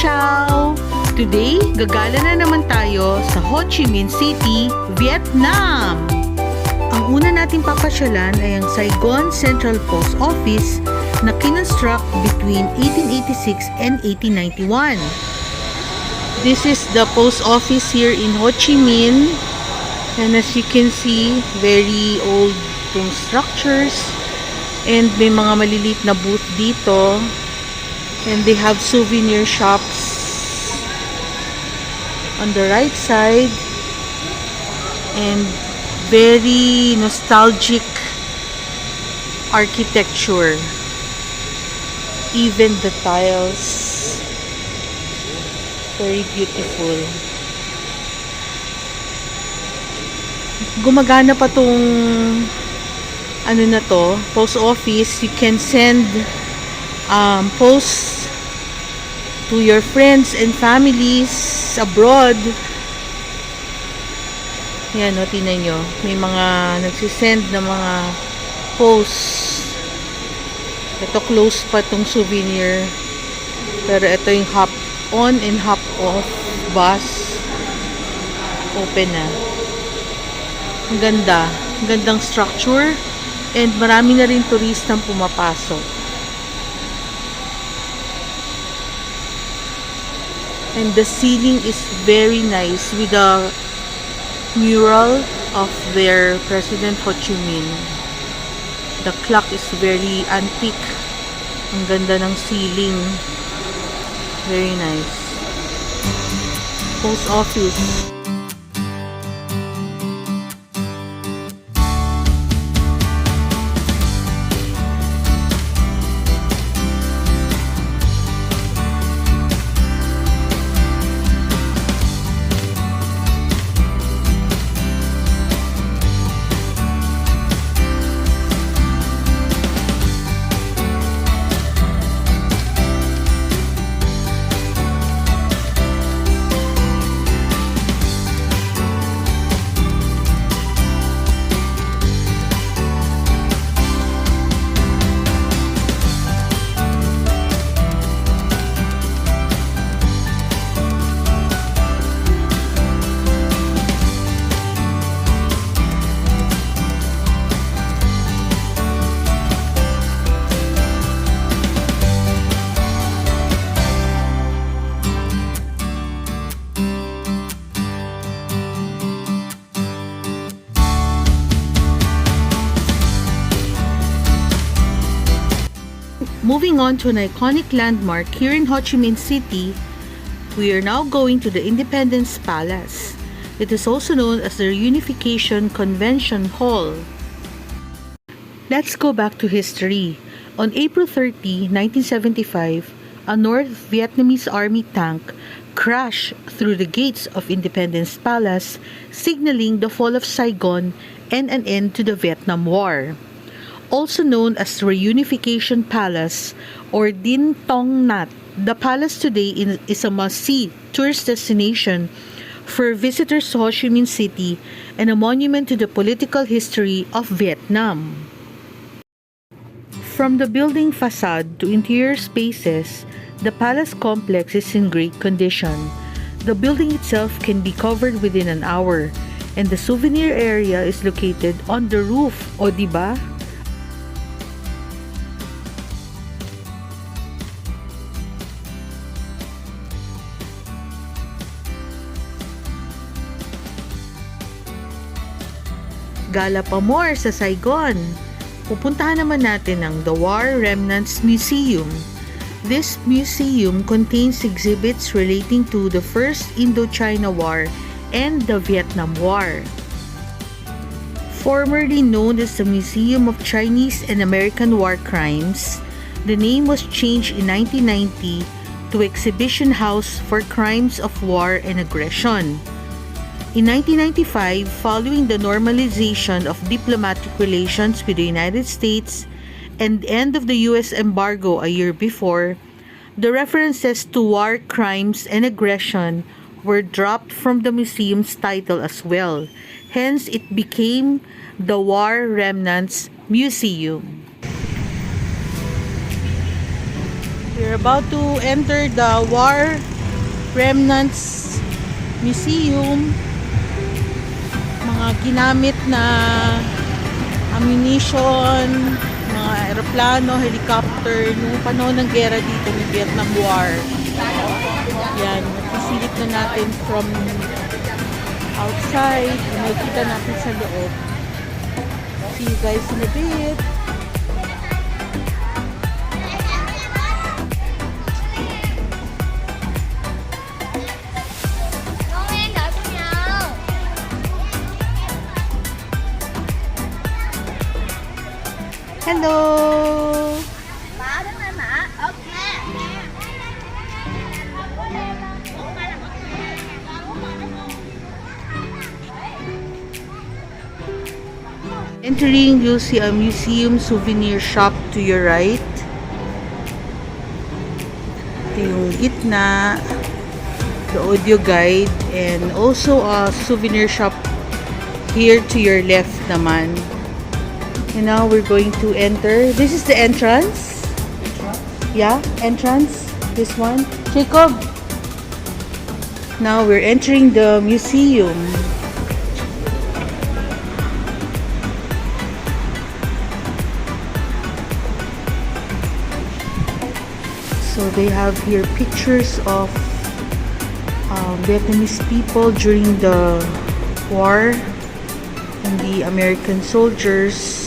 Ciao! Today, gagala na naman tayo sa Ho Chi Minh City, Vietnam! Ang una nating papasyalan ay ang Saigon Central Post Office na kinonstruct between 1886 and 1891. This is the post office here in Ho Chi Minh, and as you can see, very old yung structures, and may mga maliliit na booth dito, and they have souvenir shops on the right side, and very nostalgic architecture. Even the tiles, very beautiful. Gumagana pa tong ano na to, post office. You can send posts to your friends and families abroad. Yan, o, tingnan nyo. May mga nagsisend na mga posts. Ito, close pa tong souvenir. Pero ito yung hop on and hop off bus. Open na. Ang ganda. Ang gandang structure. And marami na rin turistang pumapasok. And the ceiling is very nice with the mural of their President Ho Chi Minh. The clock is very antique. Ang ganda ng ceiling. Very nice. Post office. Moving on to an iconic landmark here in Ho Chi Minh City, we are now going to the Independence Palace. It is also known as the Reunification Convention Hall. Let's go back to history. On April 30, 1975, a North Vietnamese Army tank crashed through the gates of Independence Palace, signaling the fall of Saigon and an end to the Vietnam War. Also known as Reunification Palace or Din Tong Nhat, the palace today is a must-see tourist destination for visitors to Ho Chi Minh City and a monument to the political history of Vietnam. From the building facade to interior spaces, the palace complex is in great condition. The building itself can be covered within an hour, and the souvenir area is located on the roof. O, diba? Gala pa more sa Saigon. Pupuntahan naman natin ang The War Remnants Museum. This museum contains exhibits relating to the First Indochina War and the Vietnam War. Formerly known as the Museum of Chinese and American War Crimes, the name was changed in 1990 to Exhibition House for Crimes of War and Aggression. In 1995, following the normalization of diplomatic relations with the United States and the end of the U.S. embargo a year before, the references to war crimes and aggression were dropped from the museum's title as well. Hence, it became the War Remnants Museum. We're about to enter the War Remnants Museum, mga ginamit na ammunition, mga aeroplano, helicopter, noong panahon ng gera dito ng Vietnam War. Yan, nasisilip na natin from outside. Makikita natin sa loob. See you guys in a bit. Hello! Entering, you'll see a museum souvenir shop to your right. Ito yung gitna, the audio guide, and also a souvenir shop here to your left naman. And now we're going to enter. This is the entrance. Yeah, entrance. This one. Jacob. Now we're entering the museum. So they have here pictures of Vietnamese people during the war and the American soldiers,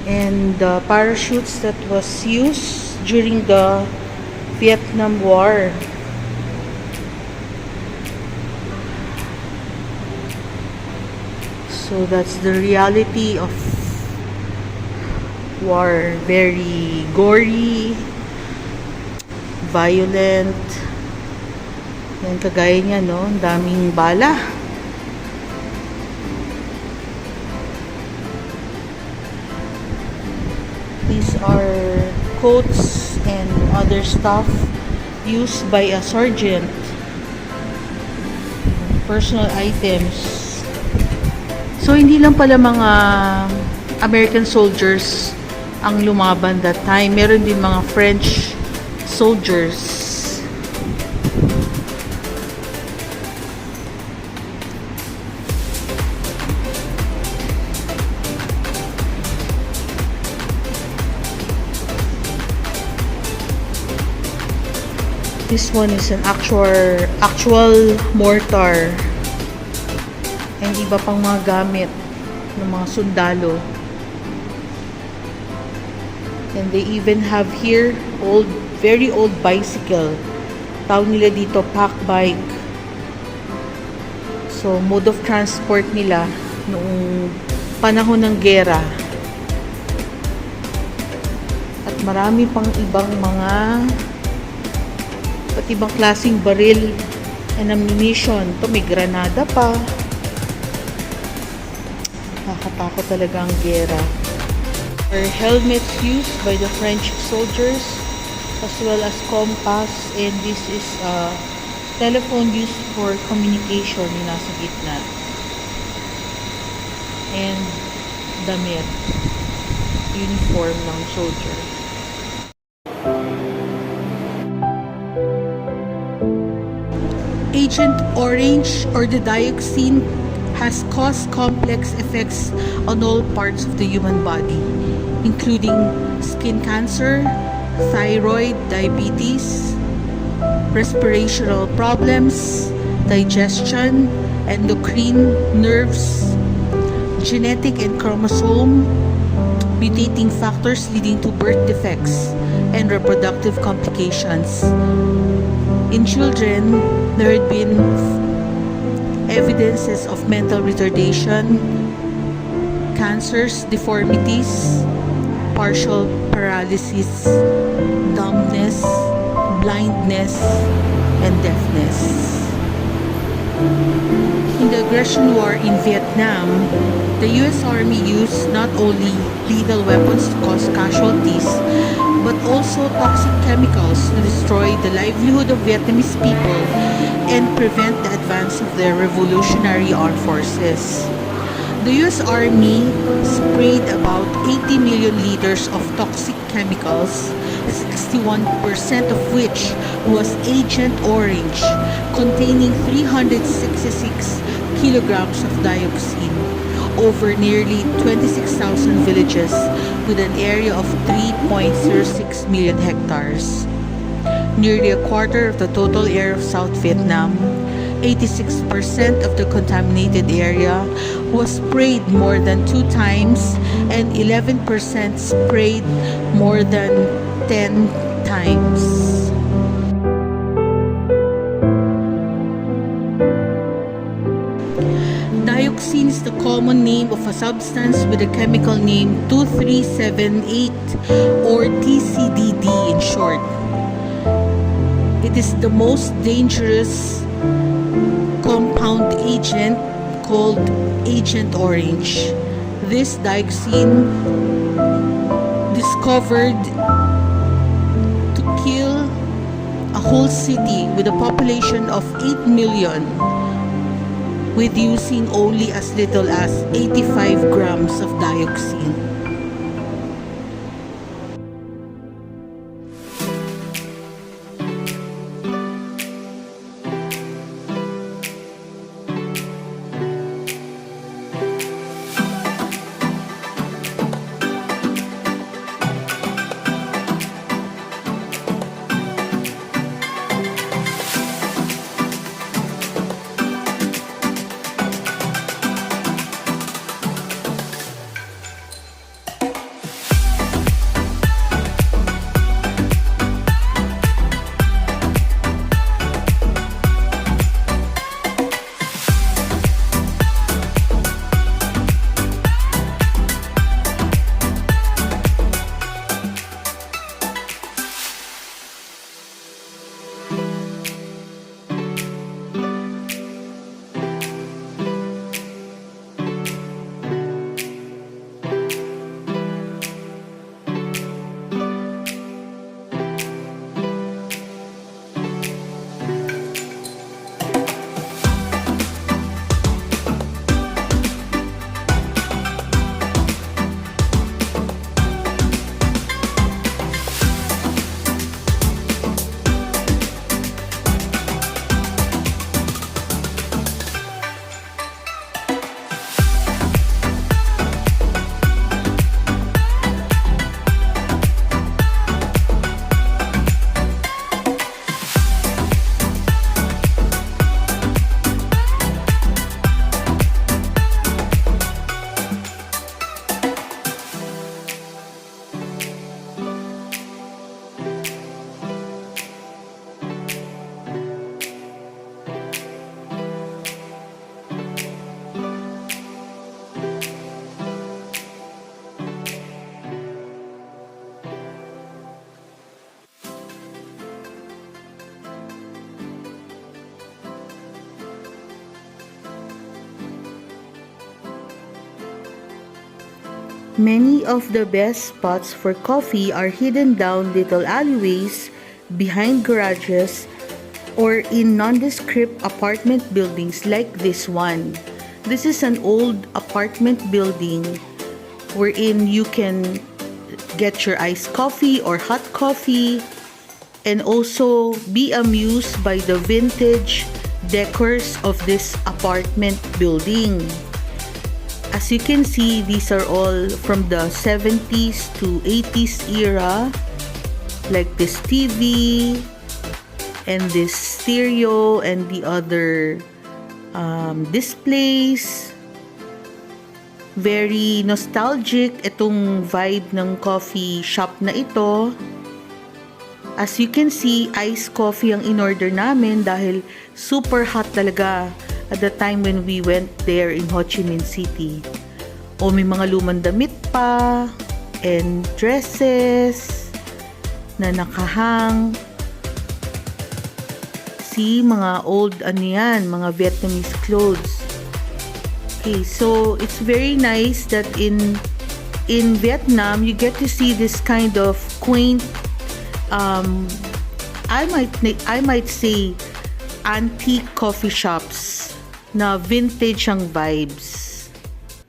and the parachutes that was used during the Vietnam War. So that's the reality of war. Very gory, violent. Yan, kagaya niya, no? Ang daming bala. These are coats and other stuff used by a sergeant. Personal items. So, hindi lang pala mga American soldiers ang lumaban that time. Meron din mga French soldiers. This one is an actual mortar and iba pang mga gamit ng mga sundalo. And they even have here very old bicycle. Tawag nila dito pack bike. So mode of transport nila noong panahon ng gera. At marami pang ibang mga at ibang klaseng baril and ammunition. Ito may granada pa. Nakakatakot talaga ang gera. Or helmets used by the French soldiers, as well as compass, and this is a telephone used for communication yung nasa gitna. And damit, uniform ng soldier. Agent Orange, or the dioxin, has caused complex effects on all parts of the human body, including skin cancer, thyroid, diabetes, respirational problems, digestion, endocrine, nerves, genetic and chromosome mutating factors leading to birth defects and reproductive complications. In children, there had been evidences of mental retardation, cancers, deformities, partial paralysis, dumbness, blindness, and deafness. In the aggression war in Vietnam, the U.S. Army used not only lethal weapons to cause casualties, but also toxic chemicals to destroy the livelihood of Vietnamese people and prevent the advance of their revolutionary armed forces. The US Army sprayed about 80 million liters of toxic chemicals, 61% of which was Agent Orange, containing 366 kilograms of dioxin, over nearly 26,000 villages with an area of 3.06 million hectares. Nearly a quarter of the total area of South Vietnam, 86% of the contaminated area was sprayed more than 2 times and 11% sprayed more than 10 times. Dioxin is the common name of a substance with a chemical name 2378 or TCDD in short. It is the most dangerous compound agent called Agent Orange. This dioxin discovered to kill a whole city with a population of 8 million with using only as little as 85 grams of dioxin. Many of the best spots for coffee are hidden down little alleyways, behind garages, or in nondescript apartment buildings like this one. This is an old apartment building wherein you can get your iced coffee or hot coffee and also be amused by the vintage decors of this apartment building. As you can see, these are all from the 70s to 80s era, like this TV and this stereo and the other displays. Very nostalgic itong vibe ng coffee shop na ito. As you can see, iced coffee ang in-order namin dahil super hot talaga at the time when we went there in Ho Chi Minh City. O may mga lumang damit pa and dresses na nakahang. See, mga old mga Vietnamese clothes. Okay, so it's very nice that in Vietnam you get to see this kind of quaint I might say antique coffee shops na vintage ang vibes.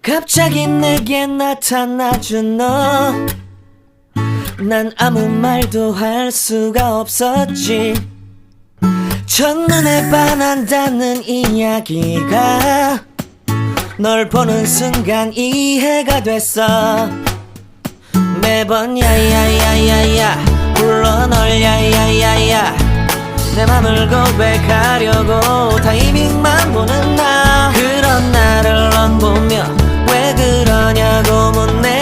갑자기 내게 나타나준 너, 난 아무 말도 할 수가 없었지. 첫눈에 반한다는 이야기가 널 보는 순간 이해가 됐어. 매번 야야야야야 불러 널 야야야야, 내 맘을 고백하려고 타이밍만 보는 나. 그런 나를 넌 보며 왜 그러냐고 묻네.